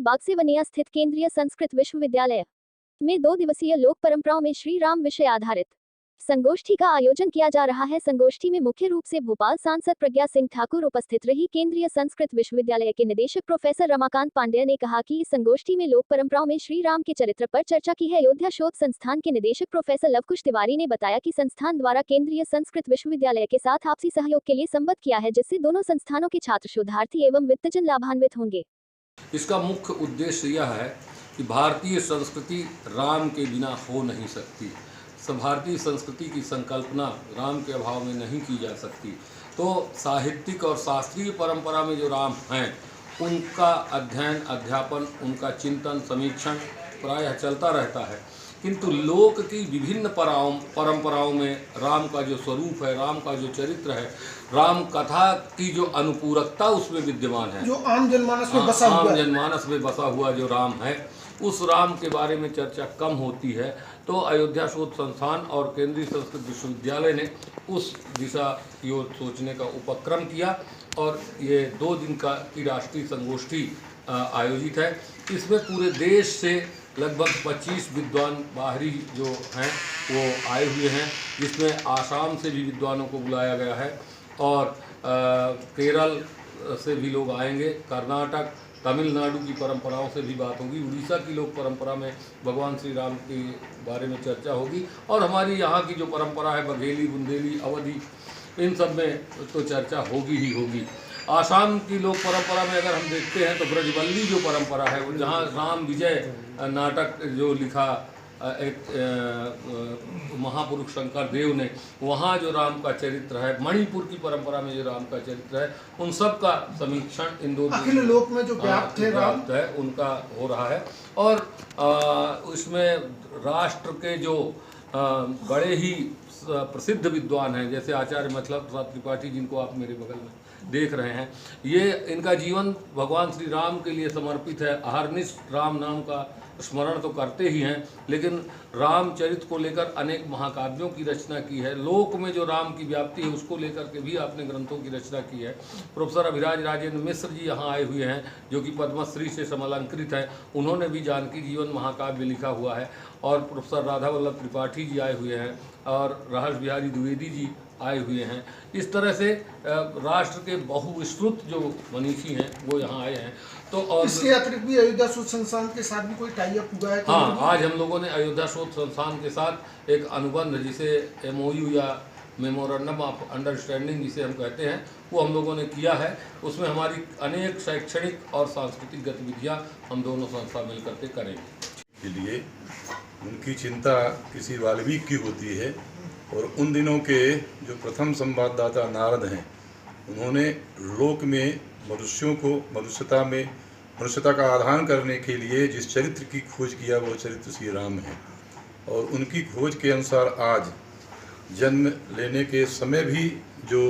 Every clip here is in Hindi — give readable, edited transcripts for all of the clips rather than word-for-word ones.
बागसेवनिया स्थित केंद्रीय संस्कृत विश्वविद्यालय में 2 दिवसीय लोक परंपराओं में श्री राम विषय आधारित संगोष्ठी का आयोजन किया जा रहा है। संगोष्ठी में मुख्य रूप से भोपाल सांसद प्रज्ञा सिंह ठाकुर उपस्थित रही। केंद्रीय संस्कृत विश्वविद्यालय के निदेशक प्रोफेसर रमाकांत पांडेय ने कहा कि इस संगोष्ठी में लोक परंपराओं में श्री राम के चरित्र पर चर्चा की है। अयोध्या शोध संस्थान के निदेशक प्रोफेसर लवकुश तिवारी ने बताया कि संस्थान द्वारा केंद्रीय संस्कृत विश्वविद्यालय के साथ आपसी सहयोग के लिए संबद्ध किया है, जिससे दोनों संस्थानों के छात्र शोधार्थी एवं वित्तजन लाभान्वित होंगे। इसका मुख्य उद्देश्य यह है कि भारतीय संस्कृति राम के बिना हो नहीं सकती। भारतीय संस्कृति की संकल्पना राम के अभाव में नहीं की जा सकती। तो साहित्यिक और शास्त्रीय परंपरा में जो राम हैं उनका अध्ययन, अध्यापन, उनका चिंतन, समीक्षण प्रायः चलता रहता है, किंतु लोक की विभिन्न परंपराओं में राम का जो स्वरूप है, राम का जो चरित्र है, राम कथा की जो अनुपूरकता उसमें विद्यमान है, जो आम जनमानस में बसा हुआ जो राम है, उस राम के बारे में चर्चा कम होती है। तो अयोध्या शोध संस्थान और केंद्रीय संस्कृत विश्वविद्यालय ने उस दिशा की ओर सोचने का उपक्रम किया और ये 2 दिन की राष्ट्रीय संगोष्ठी आयोजित है। इसमें पूरे देश से लगभग 25 विद्वान बाहरी जो हैं वो आए हुए हैं, जिसमें आसाम से भी विद्वानों को बुलाया गया है और केरल से भी लोग आएंगे, कर्नाटक, तमिलनाडु की परंपराओं से भी बात होगी, उड़ीसा की लोक परंपरा में भगवान श्री राम के बारे में चर्चा होगी और हमारी यहाँ की जो परंपरा है बघेली, बुंदेली, अवधी, इन सब में तो चर्चा होगी ही होगी। आसाम की लोक परंपरा में अगर हम देखते हैं तो ब्रजवल्ली जो परंपरा है, वो जहाँ राम विजय नाटक जो लिखा एक महापुरुष शंकर देव ने, वहाँ जो राम का चरित्र है, मणिपुर की परंपरा में जो राम का चरित्र है, उन सब का समीक्षण इन 2 अखिल लोक में जो व्याप्त है उनका हो रहा है। और इसमें राष्ट्र के जो बड़े ही प्रसिद्ध विद्वान हैं, जैसे आचार्य मतलब प्रसाद त्रिपाठी, जिनको आप मेरे बगल में देख रहे हैं, ये इनका जीवन भगवान श्री राम के लिए समर्पित है। अहरनिश राम नाम का स्मरण तो करते ही हैं, लेकिन रामचरित्र को लेकर अनेक महाकाव्यों की रचना की है। लोक में जो राम की व्याप्ति है उसको लेकर के भी आपने ग्रंथों की रचना की है। प्रोफेसर अभिराज राजेंद्र मिश्र जी यहाँ आए हुए हैं, जो कि पद्मश्री से समलंकृत हैं, उन्होंने भी जानकी जीवन महाकाव्य लिखा हुआ है। और प्रोफेसर राधा वल्लभ त्रिपाठी जी आए हुए हैं और रहस बिहारी द्विवेदी जी आए हुए हैं। इस तरह से राष्ट्र के बहुविस्तृत जो मनीषी हैं वो यहाँ आए हैं। तो और इसके अतिरिक्त भी अयोध्या शोध संस्थान के साथ भी कोई टाई अप हुआ है? हाँ, आज हम लोगों ने अयोध्या शोध संस्थान के साथ एक अनुबंध, जिसे MOU या मेमोरेंडम ऑफ अंडरस्टैंडिंग जिसे हम कहते हैं, वो हम लोगों ने किया है। उसमें हमारी अनेक शैक्षणिक और सांस्कृतिक गतिविधियाँ हम दोनों संस्था मिलकर के करेंगे। के लिए उनकी चिंता किसी वाल्मीकि की होती है और उन दिनों के जो प्रथम संवाददाता नारद हैं, उन्होंने लोक में मनुष्यों को मनुष्यता का आधान करने के लिए जिस चरित्र की खोज किया वो चरित्र श्री राम है। और उनकी खोज के अनुसार आज जन्म लेने के समय भी जो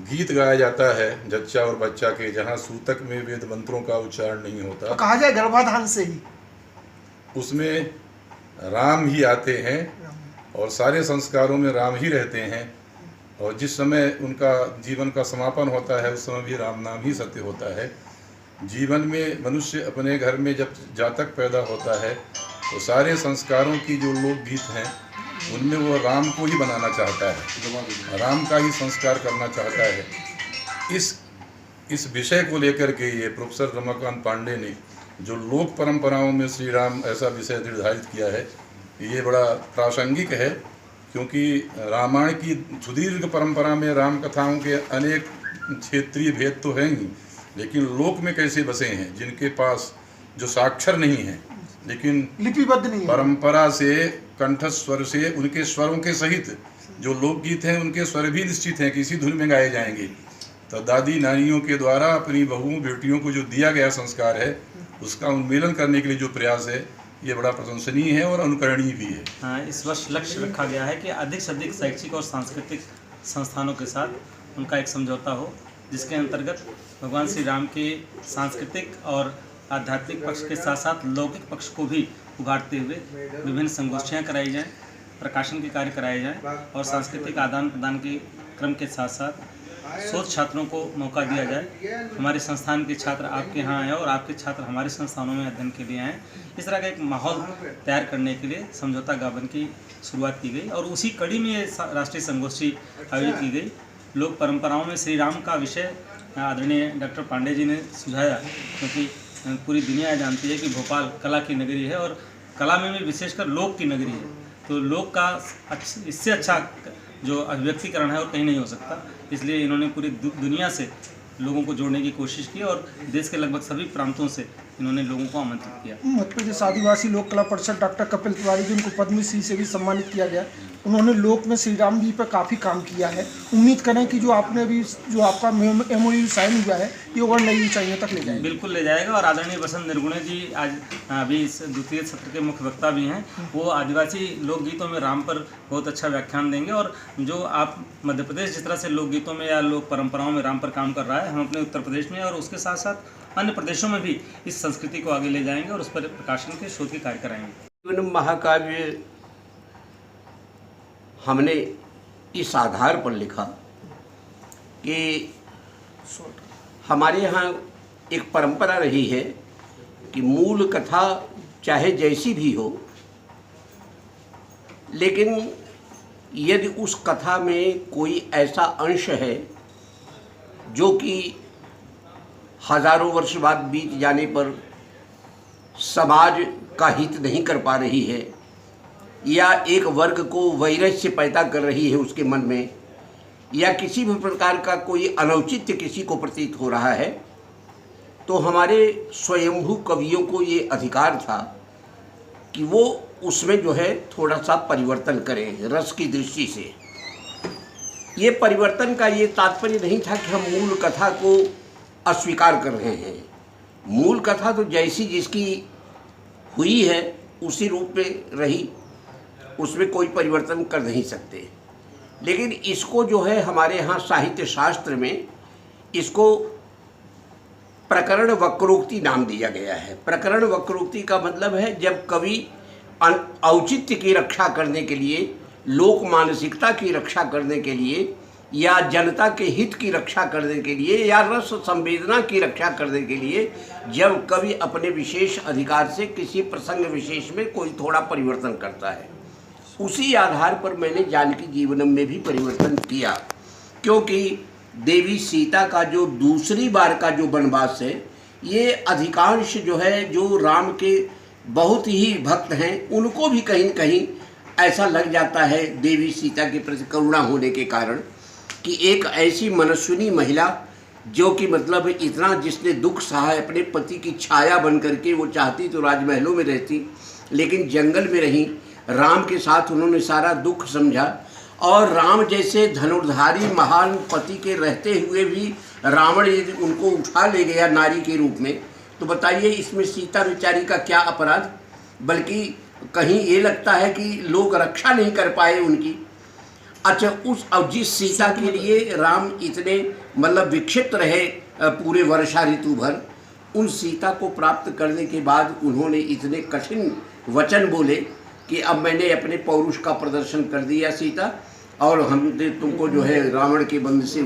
गीत गाया जाता है जच्चा और बच्चा के, जहाँ सूतक में वेद मंत्रों का उच्चारण नहीं होता, तो कहा जाए गर्भाधान से ही उसमें राम ही आते हैं और सारे संस्कारों में राम ही रहते हैं। और जिस समय उनका जीवन का समापन होता है उस समय भी राम नाम ही सत्य होता है। जीवन में मनुष्य अपने घर में जब जातक पैदा होता है तो सारे संस्कारों की जो लोकगीत हैं उनमें वो राम को ही बनाना चाहता है, राम का ही संस्कार करना चाहता है। इस विषय को लेकर के ये प्रोफेसर रमाकांत पांडे ने जो लोक परंपराओं में श्री राम ऐसा विषय निर्धारित किया है, ये बड़ा प्रासंगिक है, क्योंकि रामायण की सुदीर्घ परंपरा में राम कथाओं के अनेक क्षेत्रीय भेद तो हैं ही, लेकिन लोक में कैसे बसे हैं, जिनके पास जो साक्षर नहीं है लेकिन लिपिबद्ध नहीं है, परंपरा से कंठस्वर से उनके स्वरों के सहित जो लोकगीत हैं उनके स्वर भी निश्चित हैं कि इसी धुन में गाए जाएंगे। तो दादी नानियों के द्वारा अपनी बहुओं बेटियों को जो दिया गया संस्कार है उसका उन्मूलन करने के लिए जो प्रयास है ये बड़ा प्रशंसनीय है और अनुकरणीय भी है। हाँ, इस वर्ष लक्ष्य रखा गया है कि अधिक से अधिक शैक्षिक और सांस्कृतिक संस्थानों के साथ उनका एक समझौता हो, जिसके अंतर्गत भगवान श्री राम के सांस्कृतिक और आध्यात्मिक पक्ष के साथ साथ लौकिक पक्ष को भी उभारते हुए विभिन्न संगोष्ठियाँ कराई जाएँ, प्रकाशन के कार्य कराए जाएँ और सांस्कृतिक आदान प्रदान के क्रम के साथ साथ शोध छात्रों को मौका दिया जाए। हमारे संस्थान के छात्र आपके यहाँ आए और आपके छात्र हमारे संस्थानों में अध्ययन के लिए आएँ। इस तरह का एक माहौल तैयार करने के लिए समझौता ज्ञापन की शुरुआत की गई और उसी कड़ी में ये राष्ट्रीय संगोष्ठी आयोजित की गई। लोक परंपराओं में श्री राम का विषय आदरणीय डॉक्टर पांडे जी ने सुझाया, क्योंकि पूरी दुनिया जानती है कि भोपाल कला की नगरी है और कला में भी विशेषकर लोक की नगरी है। तो लोक का इससे अच्छा जो अभिव्यक्तिकरण है वो कहीं नहीं हो सकता। इसलिए इन्होंने पूरी दुनिया से लोगों को जोड़ने की कोशिश की और देश के लगभग सभी प्रांतों से इन्होंने लोगों को आमंत्रित किया। मध्य प्रदेश आदिवासी लोक कला परिषद डॉक्टर कपिल तिवारी जी, उनको पद्मश्री से भी सम्मानित किया गया। उन्होंने लोक में श्री राम जी पर काफ़ी काम किया है। उम्मीद करें कि जो आपने अभी जो आपका MOU साइन हुआ है ये और नई ऊंचाइयों तक ले जाएगा। बिल्कुल ले जाएगा। और आदरणीय बसंत निर्गुणे जी आज अभी इस द्वितीय सत्र के मुख्य वक्ता भी हैं। वो आदिवासी लोकगीतों में राम पर बहुत अच्छा व्याख्यान देंगे। और जो आप मध्य प्रदेश जिस तरह से लोकगीतों में या लोक परंपराओं में राम पर काम कर रहा है, हम अपने उत्तर प्रदेश में और उसके साथ साथ अन्य प्रदेशों में भी इस संस्कृति को आगे ले जाएंगे और उस पर प्रकाशन के शोध के कार्य कराएंगे। जीवन महाकाव्य हमने इस आधार पर लिखा कि हमारे यहाँ एक परंपरा रही है कि मूल कथा चाहे जैसी भी हो, लेकिन यदि उस कथा में कोई ऐसा अंश है जो कि हजारों वर्ष बाद बीत जाने पर समाज का हित नहीं कर पा रही है या एक वर्ग को वैरस्य पैदा कर रही है उसके मन में, या किसी भी प्रकार का कोई अनौचित्य किसी को प्रतीत हो रहा है, तो हमारे स्वयंभू कवियों को ये अधिकार था कि वो उसमें जो है थोड़ा सा परिवर्तन करें रस की दृष्टि से। ये परिवर्तन का ये तात्पर्य नहीं था कि हम मूल कथा को अस्वीकार कर रहे हैं। मूल कथा तो जैसी जिसकी हुई है उसी रूप में रही, उसमें कोई परिवर्तन कर नहीं सकते। लेकिन इसको जो है हमारे यहाँ साहित्य शास्त्र में इसको प्रकरण वक्रोक्ति नाम दिया गया है। प्रकरण वक्रोक्ति का मतलब है जब कवि औचित्य की रक्षा करने के लिए, लोक मानसिकता की रक्षा करने के लिए, या जनता के हित की रक्षा करने के लिए, या रस संवेदना की रक्षा करने के लिए, जब कवि अपने विशेष अधिकार से किसी प्रसंग विशेष में कोई थोड़ा परिवर्तन करता है, उसी आधार पर मैंने जानकी जीवनम में भी परिवर्तन किया। क्योंकि देवी सीता का जो दूसरी बार का जो वनवास है, ये अधिकांश जो है जो राम के बहुत ही भक्त हैं उनको भी कहीं न कहीं ऐसा लग जाता है देवी सीता के प्रति करुणा होने के कारण कि एक ऐसी मनस्विनी महिला जो कि मतलब इतना जिसने दुख सहा है, अपने पति की छाया बन करके, वो चाहती तो राजमहलों में रहती लेकिन जंगल में रही, राम के साथ उन्होंने सारा दुख समझा। और राम जैसे धनुर्धारी महान पति के रहते हुए भी रावण यदि उनको उठा ले गया नारी के रूप में, तो बताइए इसमें सीता बेचारी का क्या अपराध। बल्कि कहीं ये लगता है कि लोग रक्षा नहीं कर पाए उनकी। अच्छा, उस अब जिस सीता के लिए राम इतने मतलब विक्षिप्त रहे पूरे वर्षा ऋतु भर, उन सीता को प्राप्त करने के बाद उन्होंने इतने कठिन वचन बोले कि अब मैंने अपने पौरुष का प्रदर्शन कर दिया सीता, और हमने तुमको जो है रावण के बंद से